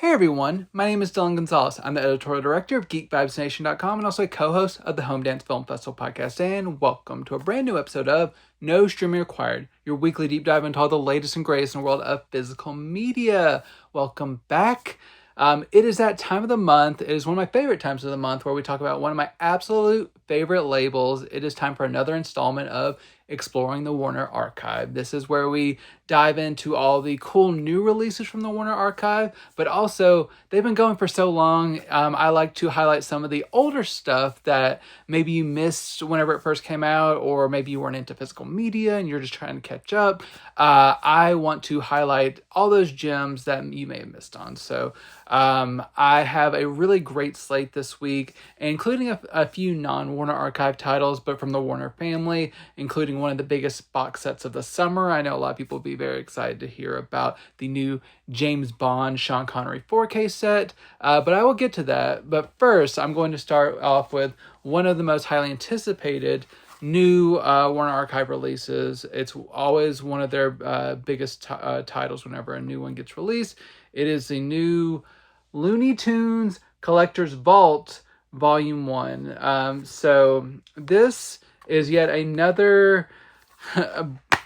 Hey everyone, my name is Dillon Gonzalez. I'm the editorial director of GeekVibesNation.com and also a co-host of the Home Dance Film Festival podcast. And welcome to a brand new episode of No Streaming Required, your weekly deep dive into all the latest and greatest in the world of physical media. Welcome back. It is that time of the month. It is one of my favorite times of the month where we talk about one of my absolute favorite labels. It is time for another installment of Exploring the Warner Archive. This is where we dive into all the cool new releases from the Warner Archive, but also they've been going for so long. I like to highlight some of the older stuff that maybe you missed whenever it first came out, or maybe you weren't into physical media and you're just trying to catch up. I want to highlight all those gems that you may have missed on. So I have a really great slate this week, including a few non-Warner Archive titles, but from the Warner family, including one of the biggest box sets of the summer. I know a lot of people will be very excited to hear about the new James Bond Sean Connery 4K set, but I will get to that. But first, I'm going to start off with one of the most highly anticipated new Warner Archive releases. It's always one of their biggest titles whenever a new one gets released. It is the new Looney Tunes Collector's Vault Volume 1. So this is yet another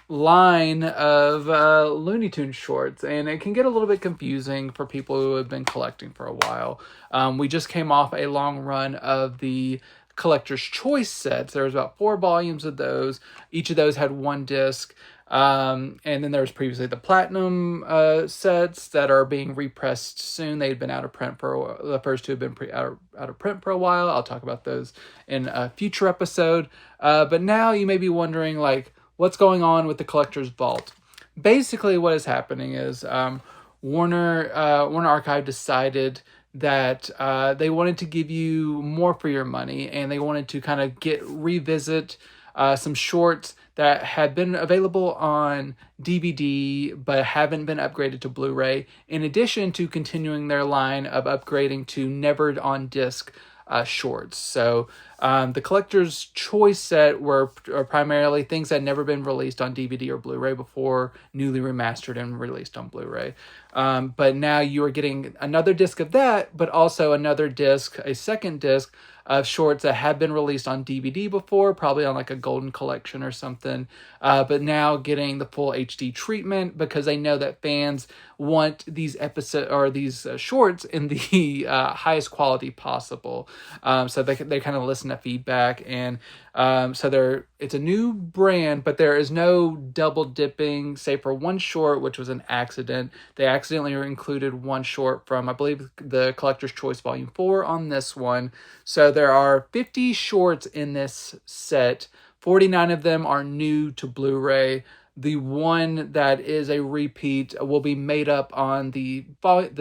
line of Looney Tunes shorts, and it can get a little bit confusing for people who have been collecting for a while. We just came off a long run of the Collector's Choice sets. There was about 4 volumes of those. Each of those had one disc. And then there was previously the Platinum sets that are being repressed soon. They'd been out of print for a while. The first two have been out of print for a while. I'll talk about those in a future episode. But now you may be wondering, like, what's going on with the Collector's Vault? Basically, what is happening is Warner Archive decided that they wanted to give you more for your money, and they wanted to kind of revisit some shorts that had been available on DVD but haven't been upgraded to Blu-ray, in addition to continuing their line of upgrading to never on disc shorts. So the Collector's Choice set were primarily things that had never been released on DVD or Blu-ray before, newly remastered and released on Blu-ray. But now you are getting another disc of that, but also another disc, a second disc of shorts that have been released on DVD before, probably on like a Golden Collection or something, but now getting the full HD treatment because they know that fans want these shorts in the highest quality possible. So they kind of listen to feedback, and so it's a new brand, but there is no double dipping, save for one short, which was an accident. They accidentally included one short from, I believe, the Collector's Choice Volume 4 on this one. So there are 50 shorts in this set. 49 of them are new to Blu-ray. The one that is a repeat will be made up on the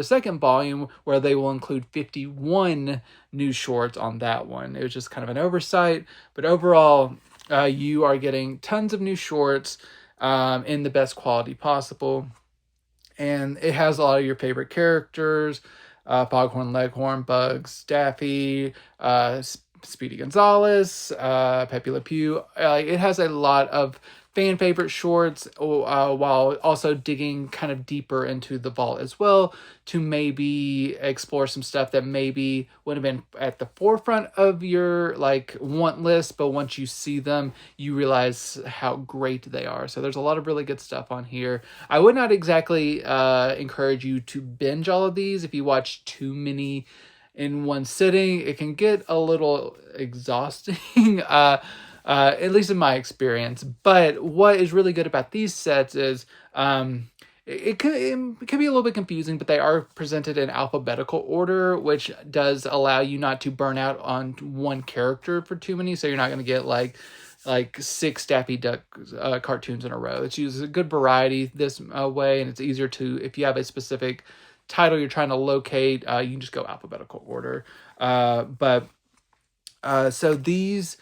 second volume, where they will include 51 new shorts on that one. It was just kind of an oversight, but overall, you are getting tons of new shorts in the best quality possible. And it has a lot of your favorite characters, Foghorn Leghorn, Bugs, Daffy, Speedy Gonzales, Pepe Le Pew. It has a lot of fan favorite shorts, while also digging kind of deeper into the vault as well to maybe explore some stuff that maybe would have been at the forefront of your want list, but once you see them, you realize how great they are. So there's a lot of really good stuff on here. I would not exactly encourage you to binge all of these. If you watch too many in one sitting, it can get a little exhausting. At least in my experience. But what is really good about these sets is it can be a little bit confusing, but they are presented in alphabetical order, which does allow you not to burn out on one character for too many. So you're not going to get like 6 Daffy Duck cartoons in a row. It uses a good variety this way, and it's easier to, if you have a specific title you're trying to locate, you can just go alphabetical order. So these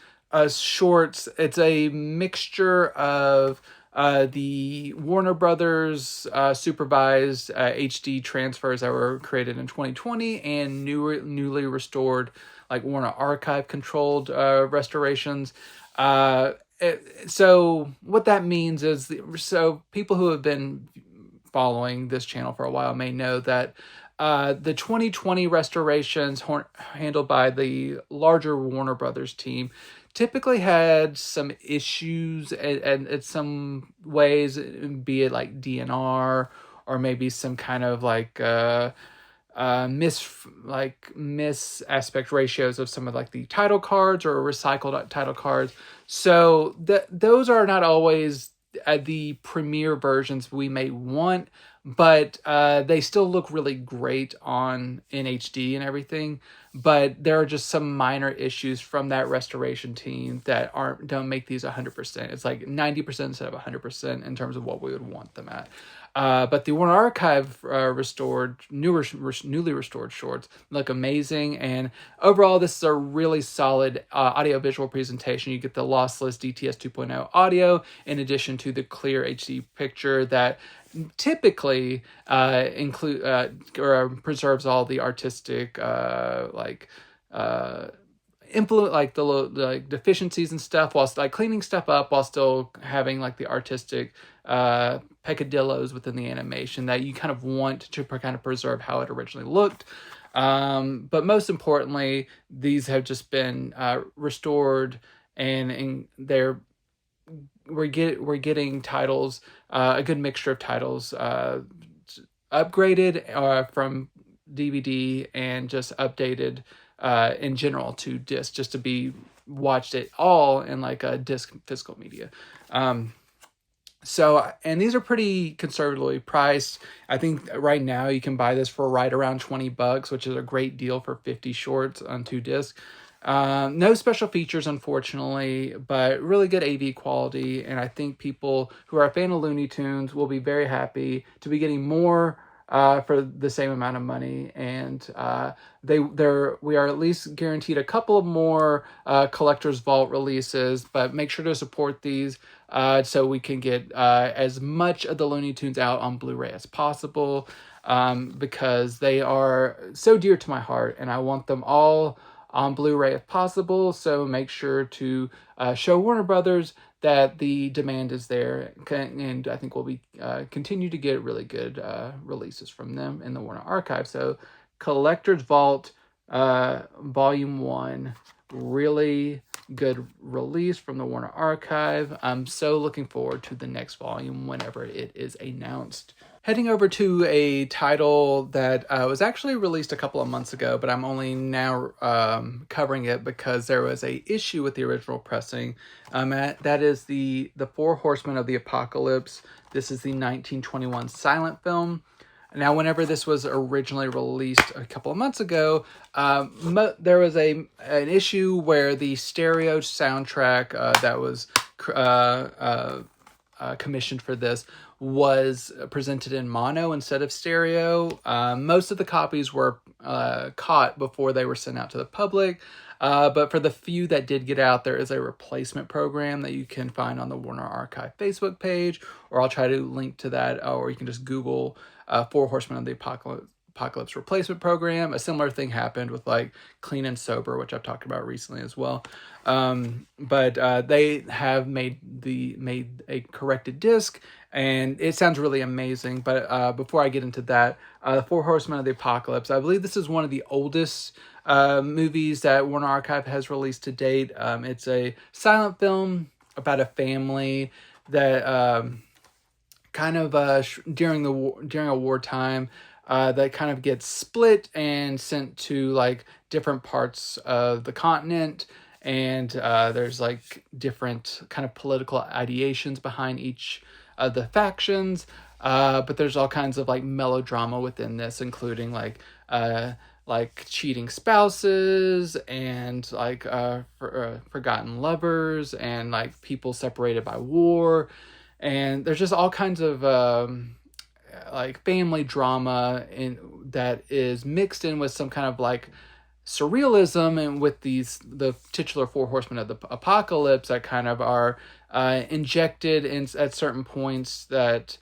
shorts, it's a mixture of the Warner Brothers supervised HD transfers that were created in 2020 and newly restored Warner Archive controlled restorations. So what that means is, so people who have been following this channel for a while may know that The 2020 restorations handled by the larger Warner Brothers team typically had some issues and in some ways, be it like DNR or maybe some kind of like miss aspect ratios of some of like the title cards or recycled title cards. So those are not always the premiere versions we may want, but they still look really great on in HD and everything. But there are just some minor issues from that restoration team that don't make these 100%. It's like 90% instead of 100% in terms of what we would want them at. But the Warner Archive newly restored shorts look amazing, and overall, this is a really solid audiovisual presentation. You get the lossless DTS 2.0 audio in addition to the clear HD picture that typically include or preserves all the artistic implement like the like deficiencies and stuff, whilst like cleaning stuff up while still having like the artistic peccadillos within the animation that you kind of want to kind of preserve how it originally looked. But most importantly, these have just been restored, and we're getting titles, a good mixture of titles, upgraded from DVD and just updated in general to disc, just to be watched it all in like a disc physical media. So, and these are pretty conservatively priced. I think right now you can buy this for right around $20, which is a great deal for 50 shorts on 2 discs. No special features, unfortunately, but really good AV quality. And I think people who are a fan of Looney Tunes will be very happy to be getting more for the same amount of money. And we are at least guaranteed a couple of more Collector's Vault releases, but make sure to support these so we can get as much of the Looney Tunes out on Blu-ray as possible, because they are so dear to my heart and I want them all on Blu-ray if possible. So make sure to show Warner Brothers that the demand is there, and I think we'll be continue to get really good releases from them in the Warner Archive. So Collector's Vault Volume 1, really good release from the Warner Archive. I'm so looking forward to the next volume whenever it is announced. Heading over to a title that was actually released a couple of months ago, but I'm only now covering it because there was a issue with the original pressing. That is the Four Horsemen of the Apocalypse. This is the 1921 silent film. Now, whenever this was originally released a couple of months ago, there was an issue where the stereo soundtrack that was commissioned for this was presented in mono instead of stereo. Most of the copies were caught before they were sent out to the public. But for the few that did get out, there is a replacement program that you can find on the Warner Archive Facebook page, or I'll try to link to that, or you can just Google Four Horsemen of the Apocalypse replacement program. A similar thing happened with like Clean and Sober, which I've talked about recently as well. But they have made a corrected disc, and it sounds really amazing. But before I get into that, the Four Horsemen of the Apocalypse, I believe this is one of the oldest movies that Warner Archive has released to date. It's a silent film about a family that kind of during a wartime that kind of gets split and sent to like different parts of the continent. And there's like different kind of political ideations behind each of the factions. But there's all kinds of like melodrama within this, including like cheating spouses and like forgotten lovers and like people separated by war. And there's just all kinds of like family drama that is mixed in with some kind of like surrealism, and with the titular Four Horsemen of the Apocalypse that kind of are injected in at certain points that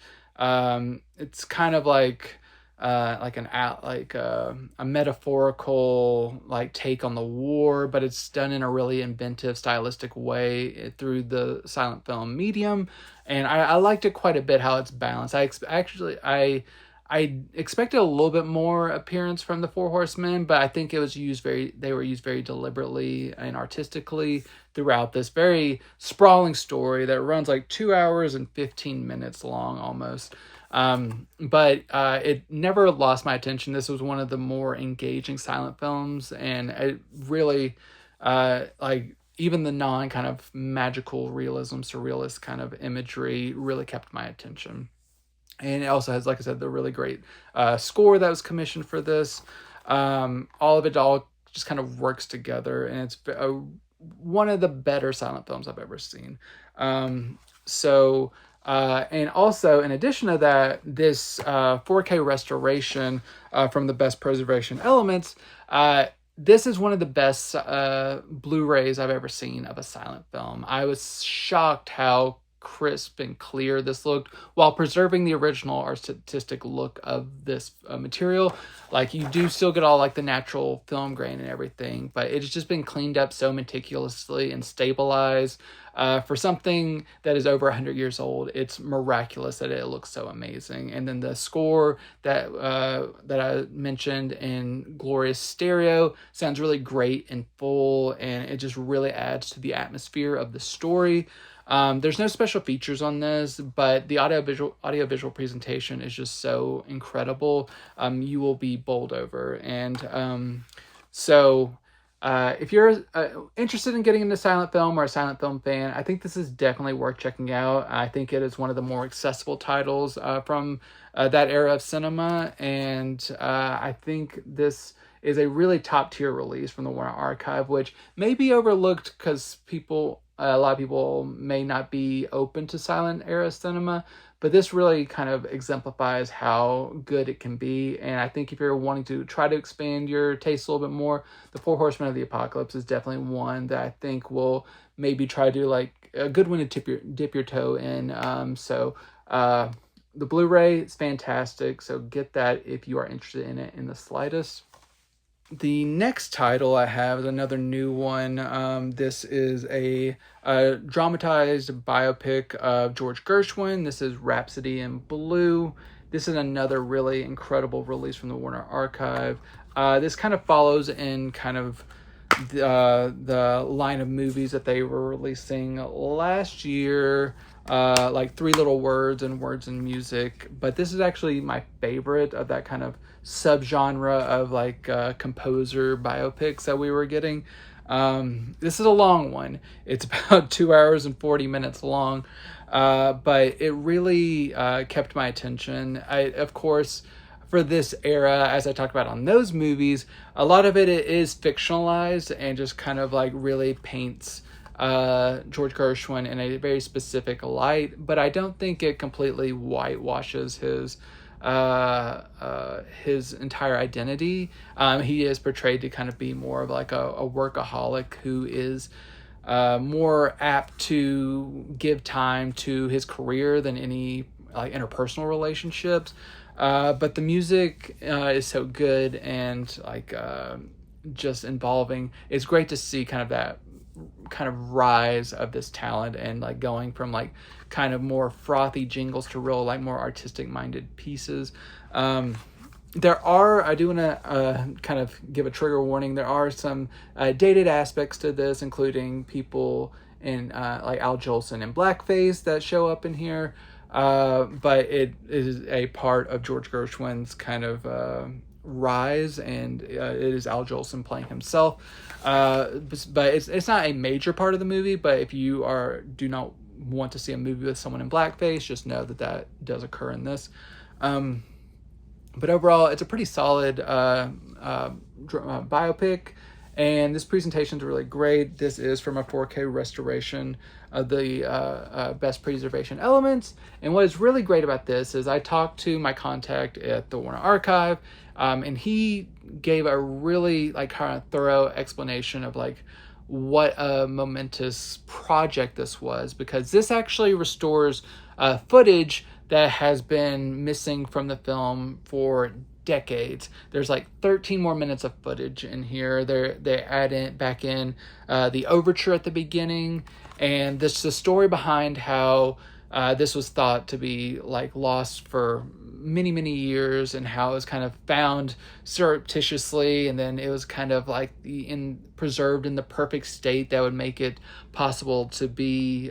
it's kind of like a metaphorical like take on the war, but it's done in a really inventive stylistic way through the silent film medium. And I liked it quite a bit how it's balanced. I I expected a little bit more appearance from the Four Horsemen, but I think it was they were used very deliberately and artistically throughout this very sprawling story that runs like 2 hours and 15 minutes long almost. But it never lost my attention. This was one of the more engaging silent films, and it really, like, even the non kind of magical realism, surrealist kind of imagery really kept my attention. And it also has, like I said, the really great score that was commissioned for this. All of it all just kind of works together, and it's one of the better silent films I've ever seen. And also, in addition to that, this 4K restoration from the best preservation elements, this is one of the best Blu-rays I've ever seen of a silent film. I was shocked how crisp and clear this looked while preserving the original artistic look of this material. Like, you do still get all like the natural film grain and everything, but it's just been cleaned up so meticulously and stabilized. For something that is over 100 years old, it's miraculous that it looks so amazing. And then the score that I mentioned in glorious stereo sounds really great and full, and it just really adds to the atmosphere of the story. There's no special features on this, but the audiovisual presentation is just so incredible. You will be bowled over. And if you're interested in getting into silent film or a silent film fan, I think this is definitely worth checking out. I think it is one of the more accessible titles from that era of cinema. And I think this is a really top tier release from the Warner Archive, which may be overlooked because a lot of people may not be open to silent era cinema, but this really kind of exemplifies how good it can be. And I think if you're wanting to try to expand your taste a little bit more, The Four Horsemen of the Apocalypse is definitely one that I think will maybe try to, like, a good one to dip your toe in. The Blu-ray is fantastic, so get that if you are interested in it in the slightest. The next title I have is another new one. This is a dramatized biopic of George Gershwin. This is Rhapsody in Blue. This is another really incredible release from the Warner Archive. This kind of follows in kind of the line of movies that they were releasing last year, like Three Little Words and Words and Music. But this is actually my favorite of that kind of subgenre of like composer biopics that we were getting. This is a long one. It's about 2 hours and 40 minutes long, but it really kept my attention. Of course, for this era, as I talked about on those movies, a lot of it is fictionalized and just kind of like really paints George Gershwin in a very specific light, but I don't think it completely whitewashes his entire identity. He is portrayed to kind of be more of like a workaholic who is more apt to give time to his career than any like interpersonal relationships. But the music is so good and like just involving. It's great to see kind of that kind of rise of this talent and like going from like kind of more frothy jingles to real like more artistic minded pieces. I do want to kind of give a trigger warning. There are some dated aspects to this, including people in like Al Jolson in blackface that show up in here. But it is a part of George Gershwin's kind of rise, and it is Al Jolson playing himself. But it's not a major part of the movie. But if you do not want to see a movie with someone in blackface, just know that does occur in this. But overall, it's a pretty solid biopic, and this presentation is really great. This is from a 4K restoration of the best preservation elements. And what is really great about this is I talked to my contact at the Warner Archive, and he gave a really like kind of thorough explanation of like what a momentous project this was, because this actually restores footage that has been missing from the film for decades. There's like 13 more minutes of footage in here. They add back in the overture at the beginning, and this the story behind how this was thought to be like lost for many, many years, and how it was kind of found surreptitiously, and then it was kind of like preserved in the perfect state that would make it possible to be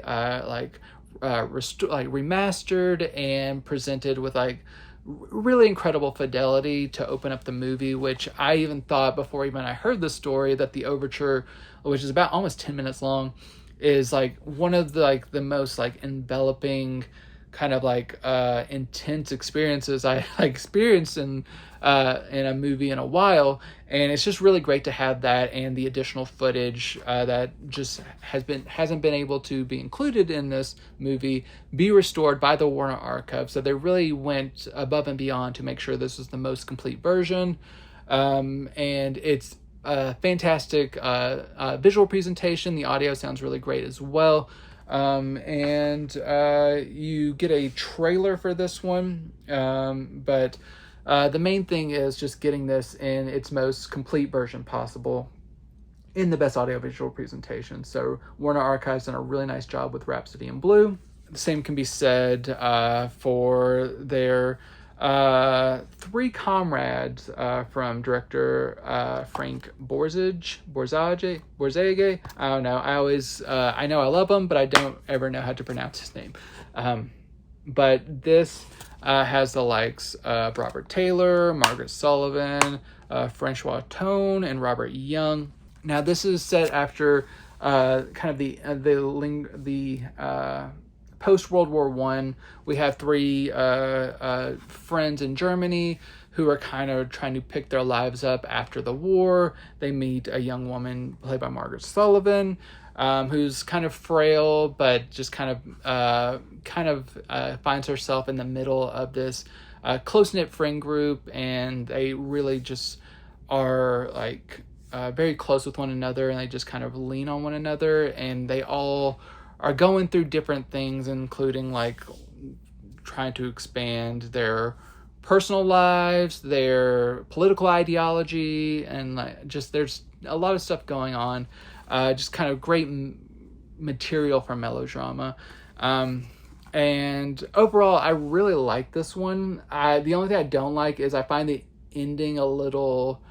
remastered and presented with like really incredible fidelity to open up the movie, which I even thought before even I heard the story that the overture, which is about almost 10 minutes long, is like one of the most like enveloping kind of like intense experiences I experienced in a movie in a while. And it's just really great to have that and the additional footage that just hasn't been able to be included in this movie be restored by the Warner Archive. So they really went above and beyond to make sure this was the most complete version. And it's a fantastic visual presentation. The audio sounds really great as well. And you get a trailer for this one, but the main thing is just getting this in its most complete version possible in the best audiovisual presentation. So Warner Archive's done a really nice job with Rhapsody in Blue. The same can be said for their Three Comrades from director Frank Borzage. I don't know. I know I love him, but I don't ever know how to pronounce his name. But this has the likes of Robert Taylor, Margaret Sullivan, Francois Tone, and Robert Young. Now this is set after kind of the post World War I. We have three friends in Germany who are kind of trying to pick their lives up after the war. They meet a young woman played by Margaret Sullivan, who's kind of frail, but just kind of finds herself in the middle of this close-knit friend group, and they really just are like very close with one another, and they just kind of lean on one another, and they all are going through different things, including like trying to expand their personal lives, their political ideology, and like just there's a lot of stuff going on. Just kind of great material for melodrama. And overall, I really like this one. The only thing I don't like is I find the ending a little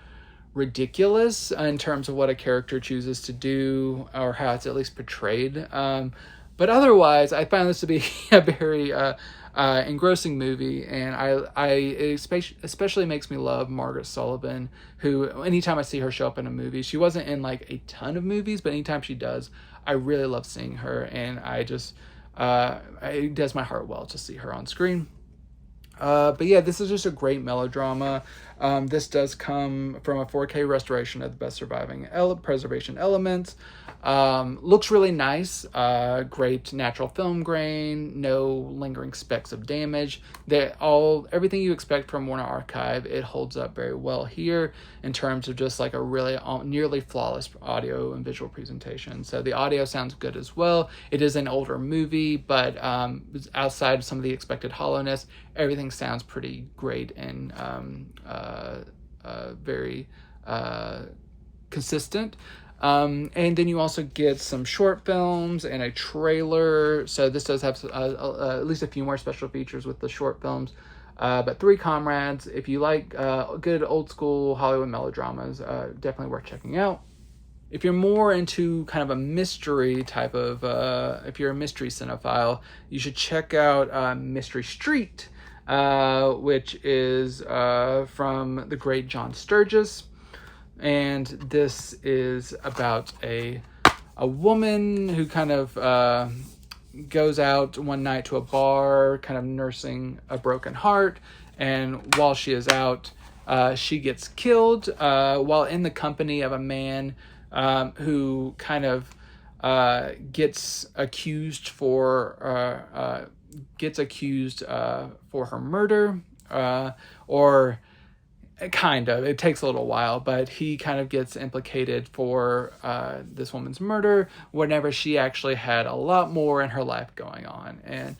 ridiculous in terms of what a character chooses to do or how it's at least portrayed. But otherwise, I found this to be a very engrossing movie, and it especially makes me love Margaret Sullivan, who anytime I see her show up in a movie, she wasn't in like a ton of movies, but anytime she does, I really love seeing her, and I just it does my heart well to see her on screen. But yeah, this is just a great melodrama. This does come from a 4K restoration of the best surviving preservation elements. Looks really nice. Great natural film grain, no lingering specks of damage. Everything you expect from Warner Archive, it holds up very well here in terms of just like a really nearly flawless audio and visual presentation. So the audio sounds good as well. It is an older movie, but outside of some of the expected hollowness, everything sounds pretty great and very consistent. And then you also get some short films and a trailer. So this does have at least a few more special features with the short films. But Three Comrades, if you like good old school Hollywood melodramas, definitely worth checking out. If you're more into kind of a mystery type of, if you're a mystery cinephile, you should check out Mystery Street, which is from the great John Sturges. And this is about a woman who kind of goes out one night to a bar, kind of nursing a broken heart. And while she is out, she gets killed while in the company of a man who kind of gets accused for her murder, or kind of. It takes a little while, but he kind of gets implicated for this woman's murder whenever she actually had a lot more in her life going on. And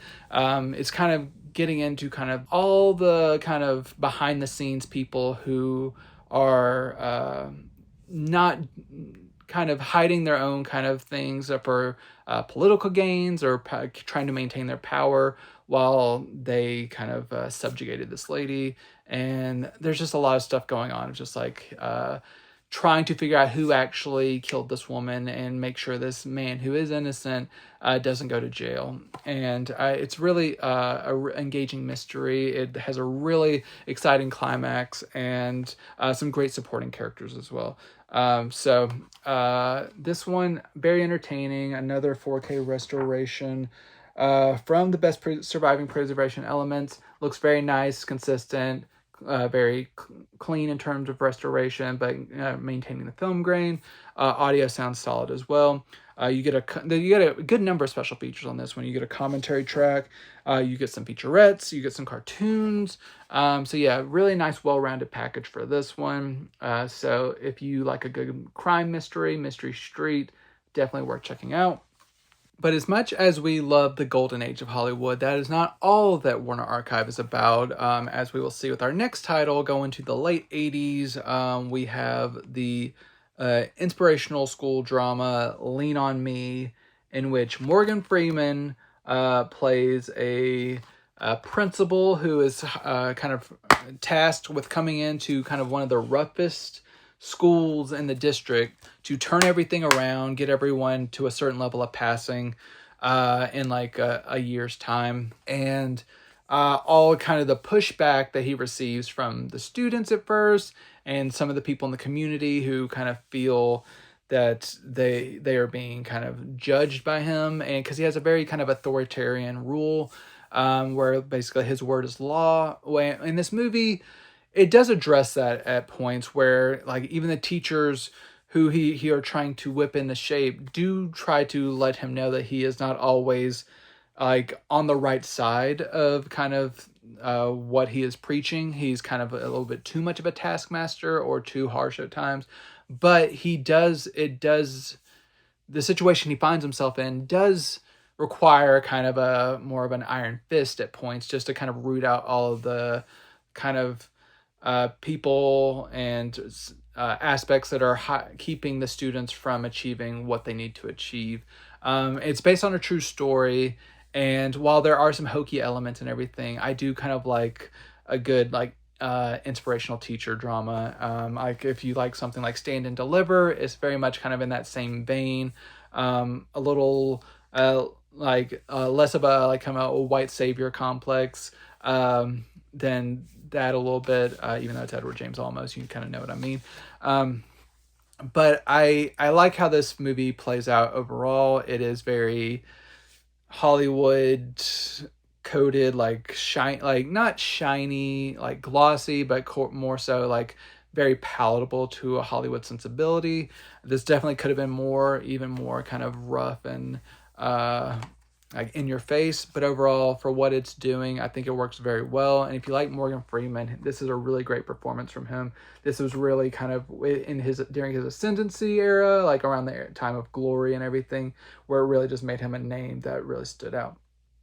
it's kind of getting into kind of all the kind of behind the scenes people who are not kind of hiding their own kind of things for political gains or trying to maintain their power while they kind of subjugated this lady. And there's just a lot of stuff going on. It's just like trying to figure out who actually killed this woman and make sure this man who is innocent doesn't go to jail. And it's really engaging mystery. It has a really exciting climax and some great supporting characters as well. So this one, very entertaining. Another 4K restoration from the best surviving preservation elements. Looks very nice, consistent, very clean in terms of restoration, but maintaining the film grain. Audio sounds solid as well. You get a good number of special features on this one. You get a commentary track, you get some featurettes, you get some cartoons. So yeah, really nice, well-rounded package for this one. So if you like a good crime mystery street, definitely worth checking out. But as much as we love the golden age of Hollywood, that is not all that Warner Archive is about. As we will see with our next title, going to the late 80s, we have the inspirational school drama Lean on Me, in which Morgan Freeman plays a principal who is kind of tasked with coming into kind of one of the roughest schools in the district to turn everything around, get everyone to a certain level of passing in like a year's time. And all kind of the pushback that he receives from the students at first and some of the people in the community who kind of feel that they are being kind of judged by him, and because he has a very kind of authoritarian rule where basically his word is law. In this movie, it does address that at points where, like, even the teachers who he are trying to whip into shape do try to let him know that he is not always like on the right side of kind of what he is preaching. He's kind of a little bit too much of a taskmaster or too harsh at times, but the situation he finds himself in does require kind of a more of an iron fist at points, just to kind of root out all of the kind of people and aspects that are keeping the students from achieving what they need to achieve. It's based on a true story, and while there are some hokey elements and everything, I do kind of like a good inspirational teacher drama. Like if you like something like Stand and Deliver, it's very much kind of in that same vein. A little less of a kind of a white savior complex than that a little bit, even though it's Edward James Olmos, you kind of know what I mean. But I like how this movie plays out overall. It is very Hollywood coded, not shiny, like glossy, but more so like very palatable to a Hollywood sensibility. This definitely could have been even more kind of rough and like in your face, but overall for what it's doing, I think it works very well. And if you like Morgan Freeman, this is a really great performance from him. This was really kind of during his ascendancy era, like around the time of Glory and everything, where it really just made him a name that really stood out.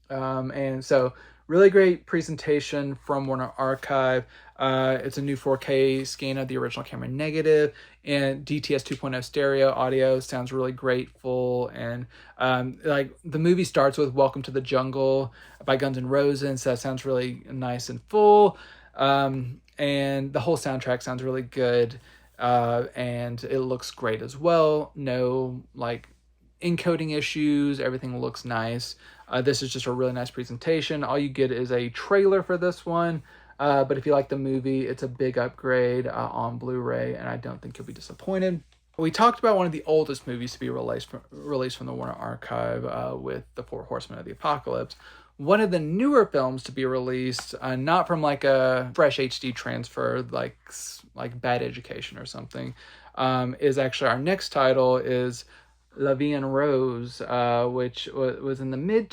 And so really great presentation from Warner Archive. It's a new 4K scan of the original camera negative, and DTS 2.0 stereo audio sounds really great, full, and like the movie starts with Welcome to the Jungle by Guns N' Roses, so that sounds really nice and full, and the whole soundtrack sounds really good, and it looks great as well. No like encoding issues, everything looks nice. This is just a really nice presentation. All you get is a trailer for this one. But if you like the movie, it's a big upgrade on Blu-ray, and I don't think you'll be disappointed. We talked about one of the oldest movies to be released from the Warner Archive with The Four Horsemen of the Apocalypse. One of the newer films to be released, not from like a fresh HD transfer, like Bad Education or something, is actually our next title is Vie En Rose, which was in the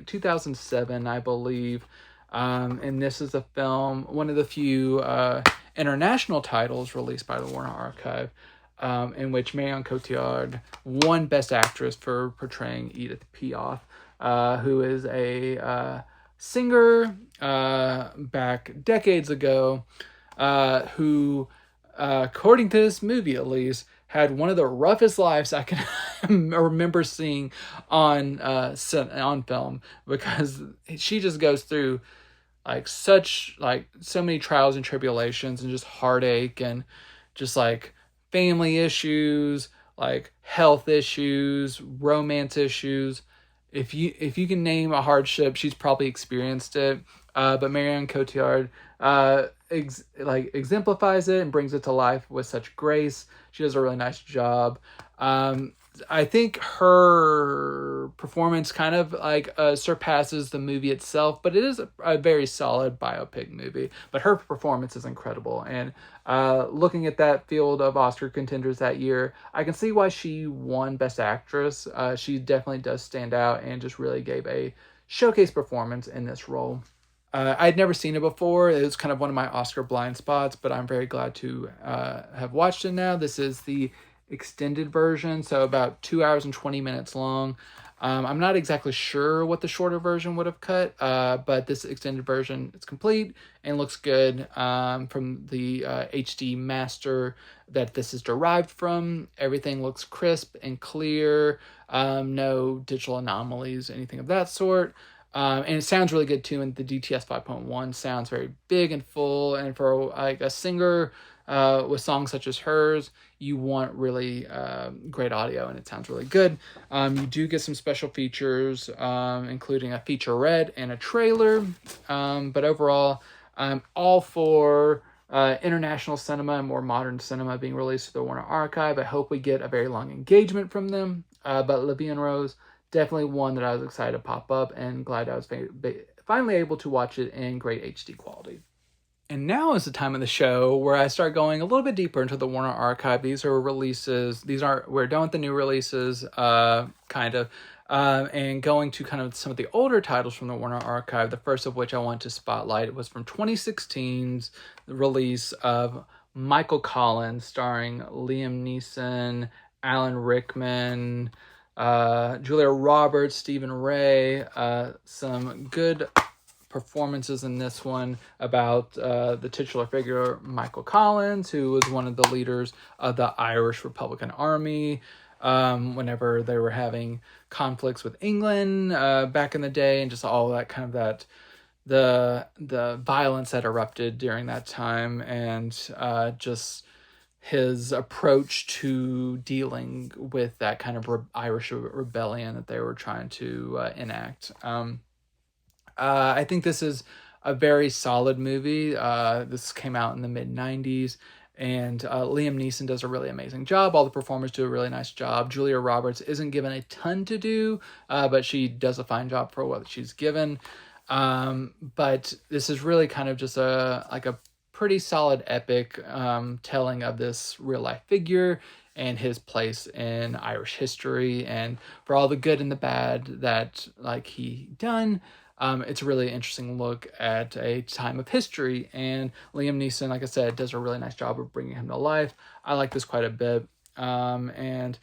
2007, I believe. And this is a film, one of the few international titles released by the Warner Archive, in which Marion Cotillard won Best Actress for portraying Edith Piaf, who is a singer back decades ago, who, according to this movie at least, had one of the roughest lives I can remember seeing on film, because she just goes through like so many trials and tribulations and just heartache and just like family issues, like health issues, romance issues. If you can name a hardship, she's probably experienced it. But Marianne Cotillard exemplifies it and brings it to life with such grace. She does a really nice job. I think her performance kind of like surpasses the movie itself, but it is a very solid biopic movie. But her performance is incredible, and looking at that field of Oscar contenders that year, I can see why she won Best Actress. She definitely does stand out and just really gave a showcase performance in this role. I'd never seen it before. It was kind of one of my Oscar blind spots, but I'm very glad to have watched it now. This is the extended version, so about 2 hours and 20 minutes long. I'm not exactly sure what the shorter version would have cut, but this extended version is complete and looks good from the HD master that this is derived from. Everything looks crisp and clear, no digital anomalies, anything of that sort. And it sounds really good too, and the DTS 5.1 sounds very big and full, and for like a singer with songs such as hers, you want really great audio, and it sounds really good. You do get some special features, including a featurette and a trailer, but overall, I'm all for international cinema and more modern cinema being released to the Warner Archive. I hope we get a very long engagement from them, but Vie En Rose, definitely one that I was excited to pop up, and glad I was finally able to watch it in great HD quality. And now is the time of the show where I start going a little bit deeper into the Warner Archive. These are releases. We're done with the new releases, kind of, and going to kind of some of the older titles from the Warner Archive. The first of which I want to spotlight was from 2016's release of Michael Collins, starring Liam Neeson, Alan Rickman, Julia Roberts, Stephen Ray. Some good performances in this one about the titular figure Michael Collins, who was one of the leaders of the Irish Republican Army whenever they were having conflicts with England back in the day, and just all that kind of the violence that erupted during that time, and just his approach to dealing with that kind of Irish rebellion that they were trying to enact. I think this is a very solid movie. This came out in the mid-90s, and Liam Neeson does a really amazing job. All the performers do a really nice job. Julia Roberts isn't given a ton to do, but she does a fine job for what she's given. But this is really kind of just a pretty solid epic telling of this real-life figure and his place in Irish history, and for all the good and the bad that he done. It's a really interesting look at a time of history, and Liam Neeson, like I said, does a really nice job of bringing him to life. I like this quite a bit. And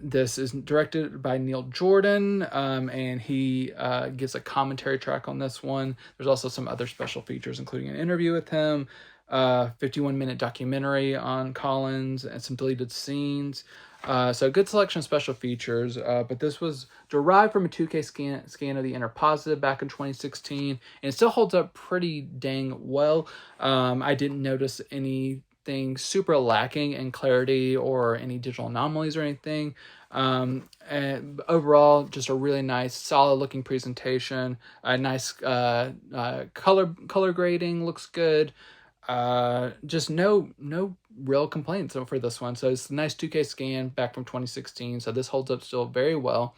this is directed by Neil Jordan, and he gives a commentary track on this one. There's also some other special features, including an interview with him, 51-minute documentary on Collins, and some deleted scenes. So a good selection of special features, but this was derived from a 2K scan of the inner positive back in 2016, and it still holds up pretty dang well. I didn't notice anything super lacking in clarity or any digital anomalies or anything. And overall, just a really nice, solid-looking presentation. A nice color grading looks good. Just no real complaints for this one. So it's a nice 2K scan back from 2016. So this holds up still very well.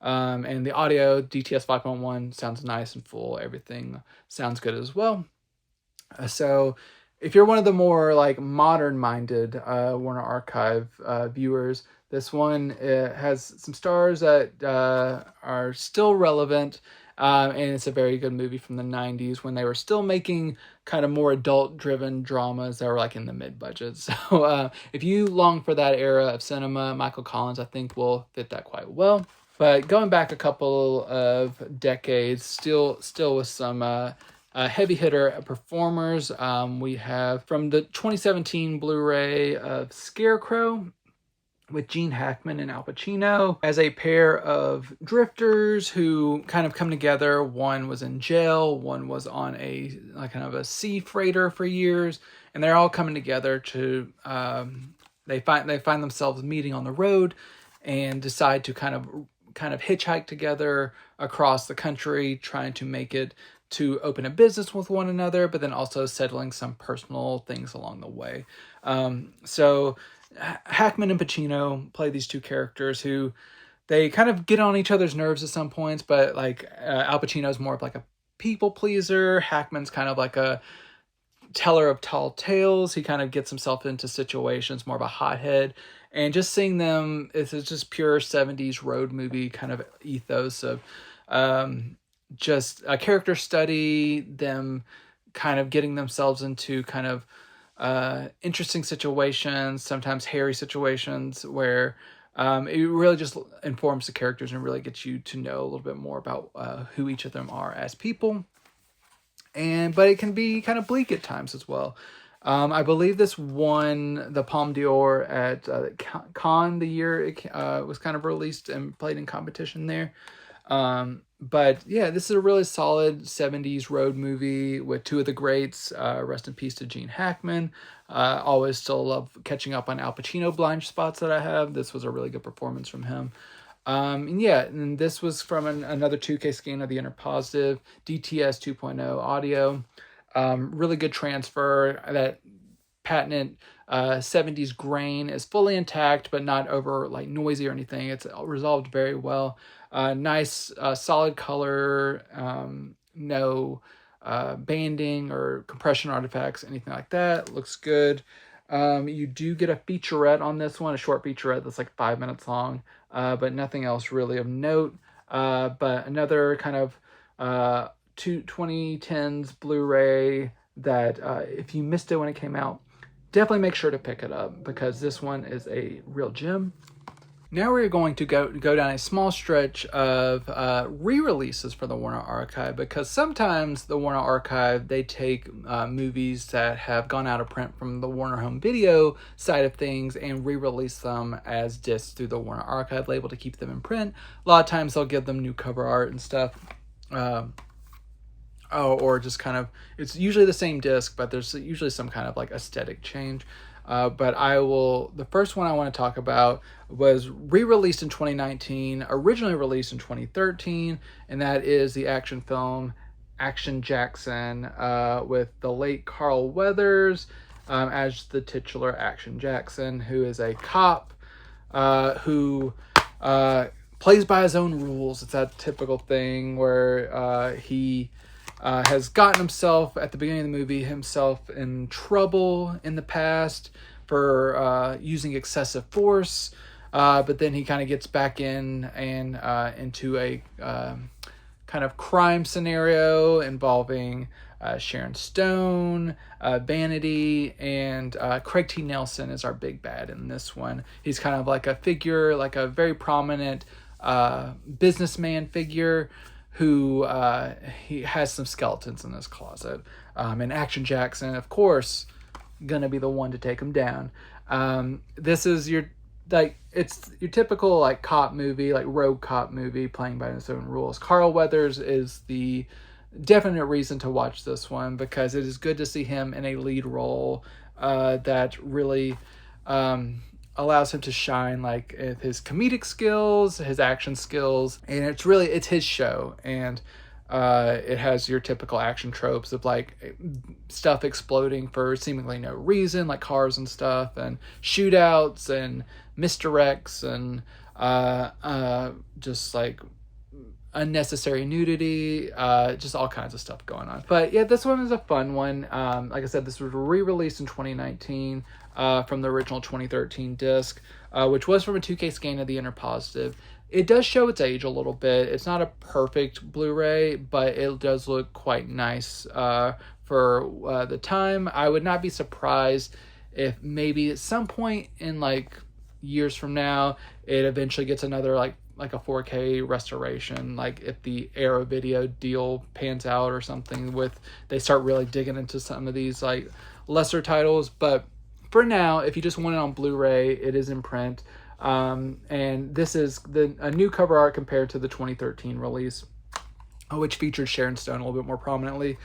And the audio, DTS 5.1, sounds nice and full. Everything sounds good as well. So if you're one of the more modern-minded Warner Archive viewers, this one has some stars that are still relevant. And it's a very good movie from the 90s when they were still making kind of more adult-driven dramas that were in the mid-budget. So if you long for that era of cinema, Michael Collins, I think, will fit that quite well. But going back a couple of decades, still with some heavy hitter performers. We have from the 2017 Blu-ray of Scarecrow with Gene Hackman and Al Pacino as a pair of drifters who kind of come together. One was in jail, one was on a kind of a sea freighter for years, and they're all coming together to they find themselves meeting on the road and decide to kind of hitchhike together across the country, trying to make it to open a business with one another, but then also settling some personal things along the way. So Hackman and Pacino play these two characters who they kind of get on each other's nerves at some points, but like Al Pacino's more of like a people pleaser. Hackman's kind of like a teller of tall tales. He kind of gets himself into situations, more of a hothead. And just seeing them, it's just pure 70s road movie kind of ethos of just a character study, them kind of getting themselves into kind of interesting situations, sometimes hairy situations, where it really just informs the characters and really gets you to know a little bit more about who each of them are as people. But it can be kind of bleak at times as well. I believe this won the Palme d'Or at Cannes the year it was kind of released and played in competition there. But yeah, this is a really solid 70s road movie with two of the greats. Rest in peace to Gene Hackman. Always still love catching up on Al Pacino blind spots that I have. This was a really good performance from him. And this was from another 2K scan of the Inner Positive, DTS 2.0 audio. Really good transfer. That patented 70s grain is fully intact, but not over like noisy or anything. It's resolved very well. Nice, solid color, no banding or compression artifacts, anything like that. Looks good. You do get a featurette on this one, a short featurette that's like 5 minutes long, but nothing else really of note. But another kind of 2010s Blu-ray that if you missed it when it came out, definitely make sure to pick it up because this one is a real gem. Now we're going to go down a small stretch of re-releases for the Warner Archive, because sometimes the Warner Archive, they take movies that have gone out of print from the Warner Home Video side of things and re-release them as discs through the Warner Archive label to keep them in print. A lot of times they'll give them new cover art and stuff. Or just kind of, it's usually the same disc, but there's usually some kind of like aesthetic change. But the first one I want to talk about was re-released in 2019, originally released in 2013, and that is the action film Action Jackson with the late Carl Weathers as the titular Action Jackson, who is a cop who plays by his own rules. It's that typical thing where he has gotten himself, at the beginning of the movie, in trouble in the past for using excessive force, but then he kind of gets back in and into a kind of crime scenario involving Sharon Stone, Vanity, and Craig T. Nelson is our big bad in this one. He's kind of like a figure, like a very prominent businessman figure who he has some skeletons in his closet. And Action Jackson, of course, gonna be the one to take him down. This is it's your typical like cop movie, like rogue cop movie playing by his own rules. Carl Weathers is the definite reason to watch this one because it is good to see him in a lead role that really allows him to shine, like his comedic skills, his action skills, and it's his show. And it has your typical action tropes of like stuff exploding for seemingly no reason, like cars and stuff, and shootouts and misdirects and just like unnecessary nudity, just all kinds of stuff going on. But yeah, this one is a fun one. Like I said, this was re-released in 2019 from the original 2013 disc, which was from a 2K scan of the Inner Positive. It does show its age a little bit. It's not a perfect Blu-ray, but it does look quite nice for the time. I would not be surprised if maybe at some point in like years from now, it eventually gets another like like a 4K restoration, like if the Arrow Video deal pans out or something, they start really digging into some of these like lesser titles. But for now, if you just want it on Blu-ray, it is in print. And this is a new cover art compared to the 2013 release, which featured Sharon Stone a little bit more prominently.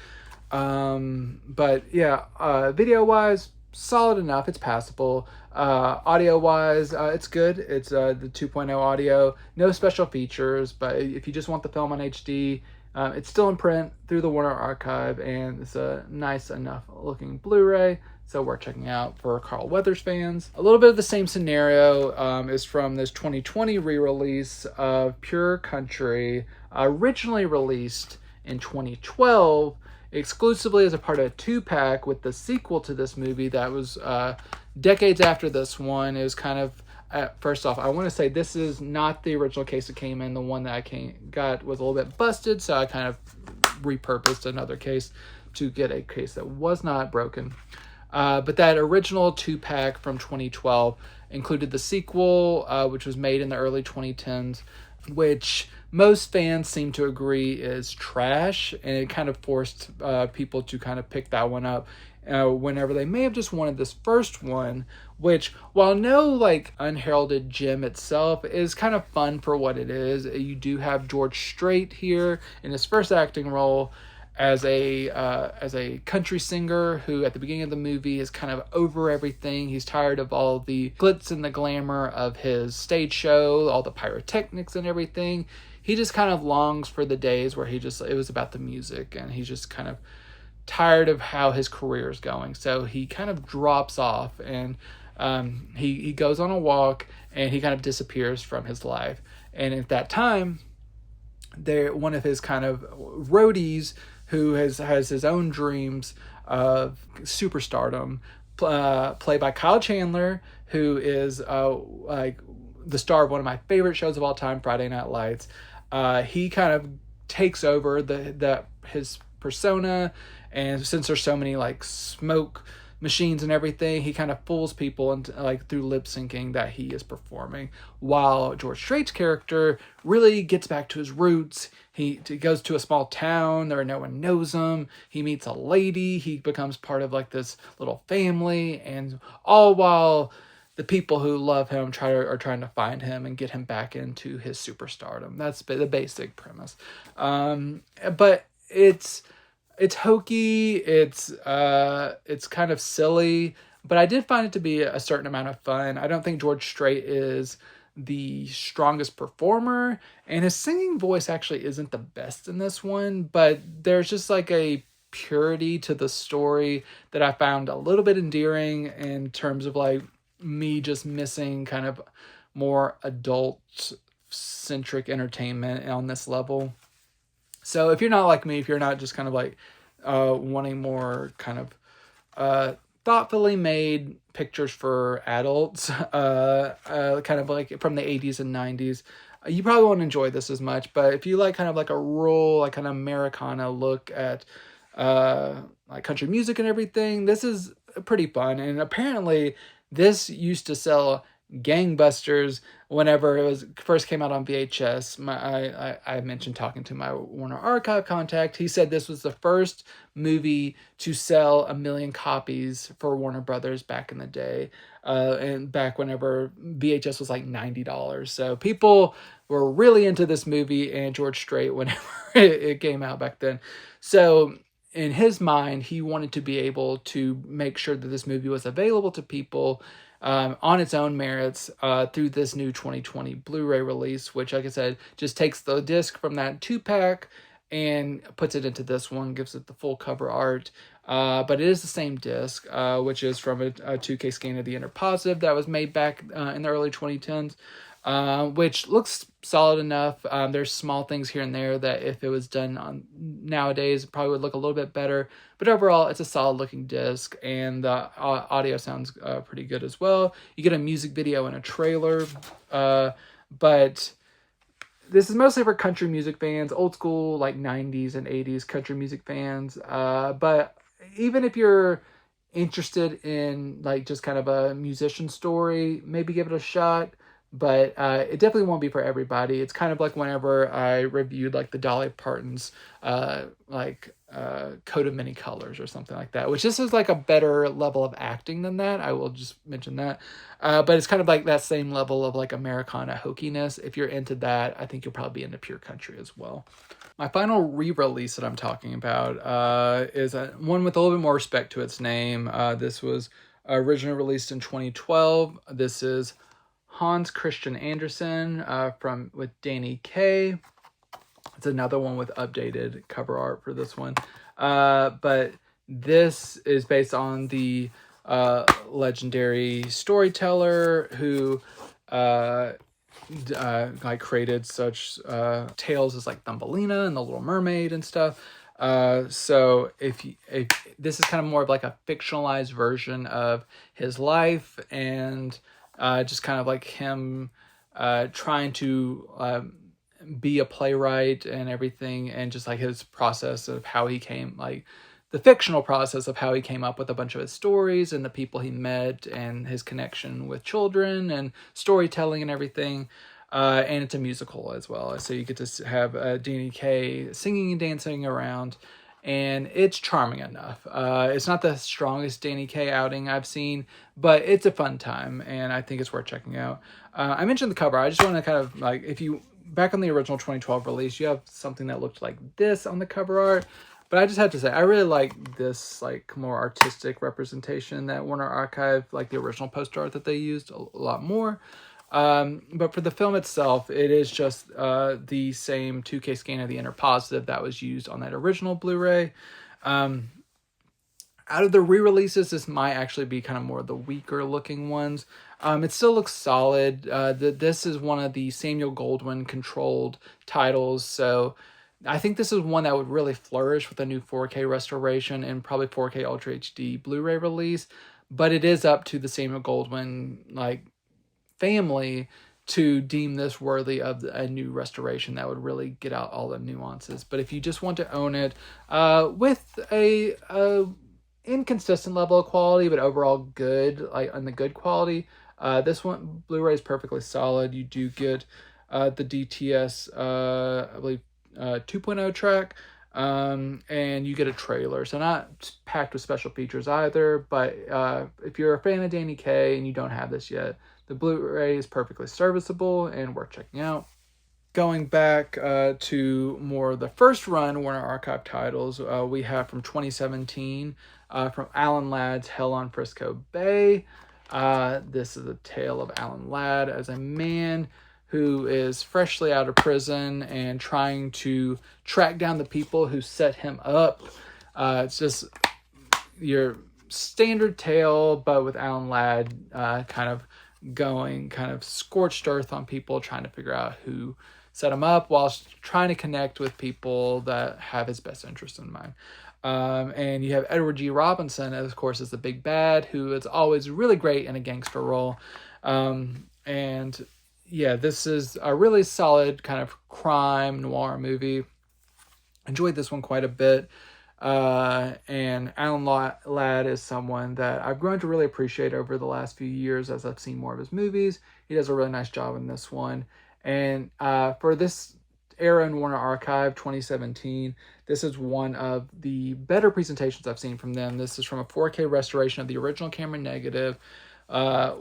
But yeah, video-wise, solid enough. It's passable. Audio-wise, it's good. It's the 2.0 audio. No special features, but if you just want the film on HD, it's still in print through the Warner Archive, and it's a nice enough looking Blu-ray, so worth checking out for Carl Weathers fans. A little bit of the same scenario is from this 2020 re-release of Pure Country, originally released in 2012, exclusively as a part of a 2-pack with the sequel to this movie that was decades after this one. It was kind of, first off, I want to say this is not the original case that came in. The one that I got was a little bit busted, so I kind of repurposed another case to get a case that was not broken. But that original 2-pack from 2012 included the sequel, which was made in the early 2010s, which most fans seem to agree is trash, and it kind of forced people to kind of pick that one up whenever they may have just wanted this first one, which, while no like unheralded gem itself, is kind of fun for what it is. You do have George Strait here in his first acting role as a country singer who at the beginning of the movie is kind of over everything. He's tired of all the glitz and the glamour of his stage show, all the pyrotechnics and everything. He just kind of longs for the days where it was about the music, and he's just kind of tired of how his career is going. So he kind of drops off, and he goes on a walk, and he kind of disappears from his life. And at that time, one of his kind of roadies, who has his own dreams of superstardom, played by Kyle Chandler, who is like the star of one of my favorite shows of all time, Friday Night Lights. He kind of takes over his persona, and since there's so many like smoke machines and everything, he kind of fools people and like through lip syncing that he is performing, while George Strait's character really gets back to his roots. He goes to a small town there, no one knows him. He meets a lady. He becomes part of like this little family, and all while the people who love him are trying to find him and get him back into his superstardom. That's the basic premise. But it's hokey. It's kind of silly, but I did find it to be a certain amount of fun. I don't think George Strait is the strongest performer, and his singing voice actually isn't the best in this one, but there's just like a purity to the story that I found a little bit endearing in terms of like me just missing kind of more adult centric entertainment on this level. So if you're not like me, if you're not just kind of like wanting more kind of thoughtfully made pictures for adults, kind of like from the 80s and 90s, you probably won't enjoy this as much. But if you like kind of like a rural, like kind of Americana look at like country music and everything, this is pretty fun. And apparently this used to sell gangbusters whenever it was first came out on VHS. I mentioned talking to my Warner Archive contact. He said this was the first movie to sell 1 million copies for Warner Brothers back in the day, and back whenever VHS was like $90. So people were really into this movie and George Strait whenever it came out back then. So in his mind, he wanted to be able to make sure that this movie was available to people on its own merits through this new 2020 Blu-ray release, which, like I said, just takes the disc from that 2-pack and puts it into this one, gives it the full cover art. But it is the same disc, which is from a 2K scan of the Inner Positive that was made back in the early 2010s. Which looks solid enough. There's small things here and there that if it was done on nowadays, it probably would look a little bit better. But overall, it's a solid looking disc, and the audio sounds pretty good as well. You get a music video and a trailer, but this is mostly for country music fans, old school like 90s and 80s country music fans. But even if you're interested in like just kind of a musician story, maybe give it a shot. but it definitely won't be for everybody. It's kind of like whenever I reviewed like the Dolly Parton's Coat of Many Colors or something like that, which this is like a better level of acting than that. I will just mention that. But it's kind of like that same level of like Americana hokiness. If you're into that, I think you'll probably be into Pure Country as well. My final re-release that I'm talking about is one with a little bit more respect to its name. This was originally released in 2012. This is Hans Christian Andersen with Danny Kaye. It's another one with updated cover art for this one. But this is based on the legendary storyteller who created such tales as like Thumbelina and the Little Mermaid and stuff. So if this is kind of more of like a fictionalized version of his life, and just kind of like him trying to be a playwright and everything, and just like his process of how he came, like the fictional process of how he came up with a bunch of his stories and the people he met and his connection with children and storytelling and everything. And it's a musical as well. So you get to have Danny Kaye singing and dancing around, and it's charming enough. It's not the strongest Danny Kaye outing I've seen, but it's a fun time, and I think it's worth checking out. I mentioned the cover. I just want to kind of like, if you, back on the original 2012 release, you have something that looked like this on the cover art. But I just have to say, I really like this like more artistic representation that Warner Archive, like the original poster art that they used a lot more. But for the film itself, it is just the same 2K scan of the inner positive that was used on that original Blu-ray. Out of the re-releases, this might actually be kind of more the weaker looking ones. It still looks solid. This is one of the Samuel Goldwyn controlled titles, so I think this is one that would really flourish with a new 4K restoration and probably 4K Ultra HD Blu-ray release. But it is up to the Samuel Goldwyn like family to deem this worthy of a new restoration that would really get out all the nuances. But if you just want to own it with a inconsistent level of quality, but overall good, like on the good quality, this one Blu-ray is perfectly solid. You do get the DTS, I believe, 2.0 track, and you get a trailer, so not packed with special features either. But if you're a fan of Danny Kaye and you don't have this yet, the Blu-ray is perfectly serviceable and worth checking out. Going back to more of the first run Warner Archive titles, we have from 2017 from Alan Ladd's Hell on Frisco Bay. This is a tale of Alan Ladd as a man who is freshly out of prison and trying to track down the people who set him up. It's just your standard tale, but with Alan Ladd kind of going kind of scorched earth on people, trying to figure out who set him up whilst trying to connect with people that have his best interest in mind. And you have Edward G. Robinson, of course, as the big bad, who is always really great in a gangster role. And yeah, this is a really solid kind of crime noir movie. Enjoyed this one quite a bit. And Alan Ladd is someone that I've grown to really appreciate over the last few years as I've seen more of his movies. He does a really nice job in this one. And for this era in Warner Archive, 2017, this is one of the better presentations I've seen from them. This is from a 4K restoration of the original camera negative,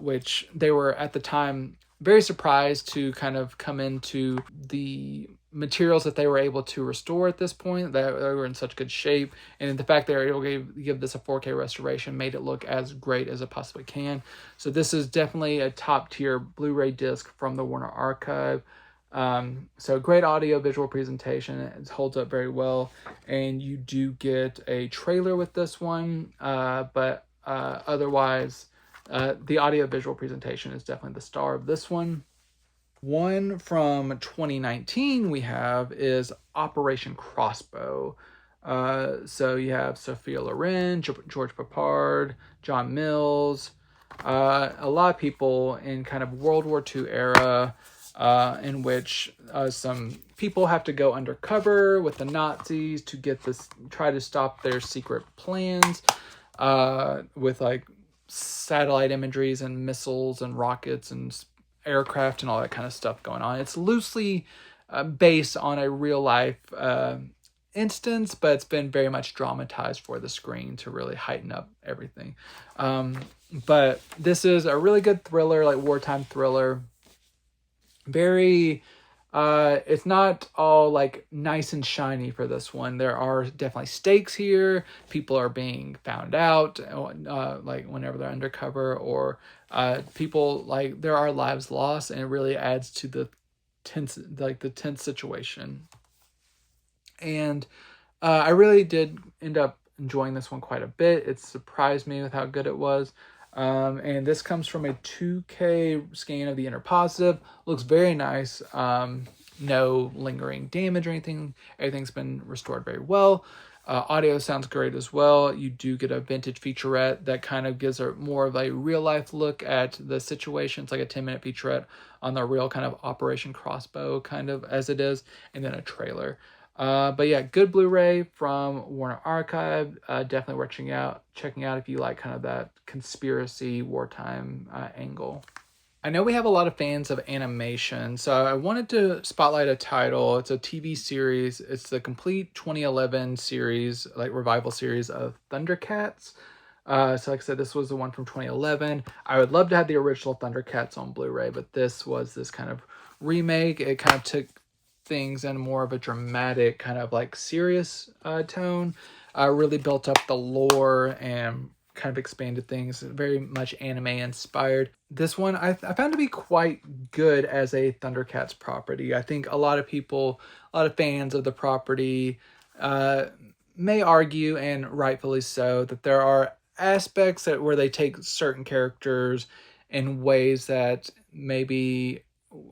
which they were at the time very surprised to kind of come into the materials that they were able to restore at this point, that they were in such good shape, and the fact they were able to give this a 4K restoration made it look as great as it possibly can. So this is definitely a top tier Blu-ray disc from the Warner Archive. So great audio visual presentation. It holds up very well, and you do get a trailer with this one, but otherwise the audio visual presentation is definitely the star of this one. One from 2019 we have is Operation Crossbow. So you have Sophia Loren, George Papard, John Mills, a lot of people in kind of World War II era, in which some people have to go undercover with the Nazis to get this, try to stop their secret plans, with like satellite imageries and missiles and rockets and aircraft and all that kind of stuff going on. It's loosely based on a real life instance, but it's been very much dramatized for the screen to really heighten up everything. But this is a really good thriller, like wartime thriller. Very, it's not all like nice and shiny for this one. There are definitely stakes here. People are being found out, like whenever they're undercover, or people, like, there are lives lost, and it really adds to the tense situation. And I really did end up enjoying this one quite a bit. It surprised me with how good it was. And this comes from a 2K scan of the inner positive. Looks very nice. No lingering damage or anything. Everything's been restored very well. Audio sounds great as well. You do get a vintage featurette that kind of gives a more of a real life look at the situation. It's like a 10-minute featurette on the real kind of Operation Crossbow kind of as it is, and then a trailer. But yeah, good Blu-ray from Warner Archive. Definitely worth checking out if you like kind of that conspiracy wartime angle. I know we have a lot of fans of animation, so I wanted to spotlight a title. It's a TV series. It's the complete 2011 series, like revival series of Thundercats. So like I said, this was the one from 2011. I would love to have the original Thundercats on Blu-ray, but this was this kind of remake. It kind of took things in more of a dramatic, kind of like serious tone. Really built up the lore and kind of expanded things, very much anime inspired. This one I found to be quite good as a Thundercats property. I think a lot of people, a lot of fans of the property may argue, and rightfully so, that there are aspects where they take certain characters in ways that maybe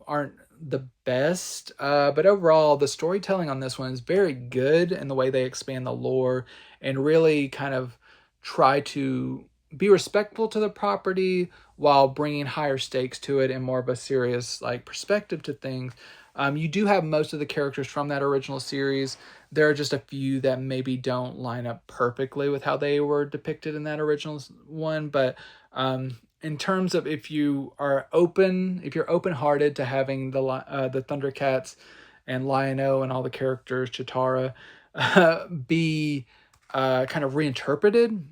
aren't the best, but overall the storytelling on this one is very good, and the way they expand the lore and really kind of try to be respectful to the property while bringing higher stakes to it and more of a serious like perspective to things. You do have most of the characters from that original series. There are just a few that maybe don't line up perfectly with how they were depicted in that original one, but in terms of if you're open-hearted to having the Thundercats and Lion-O and all the characters, Chitara, be kind of reinterpreted.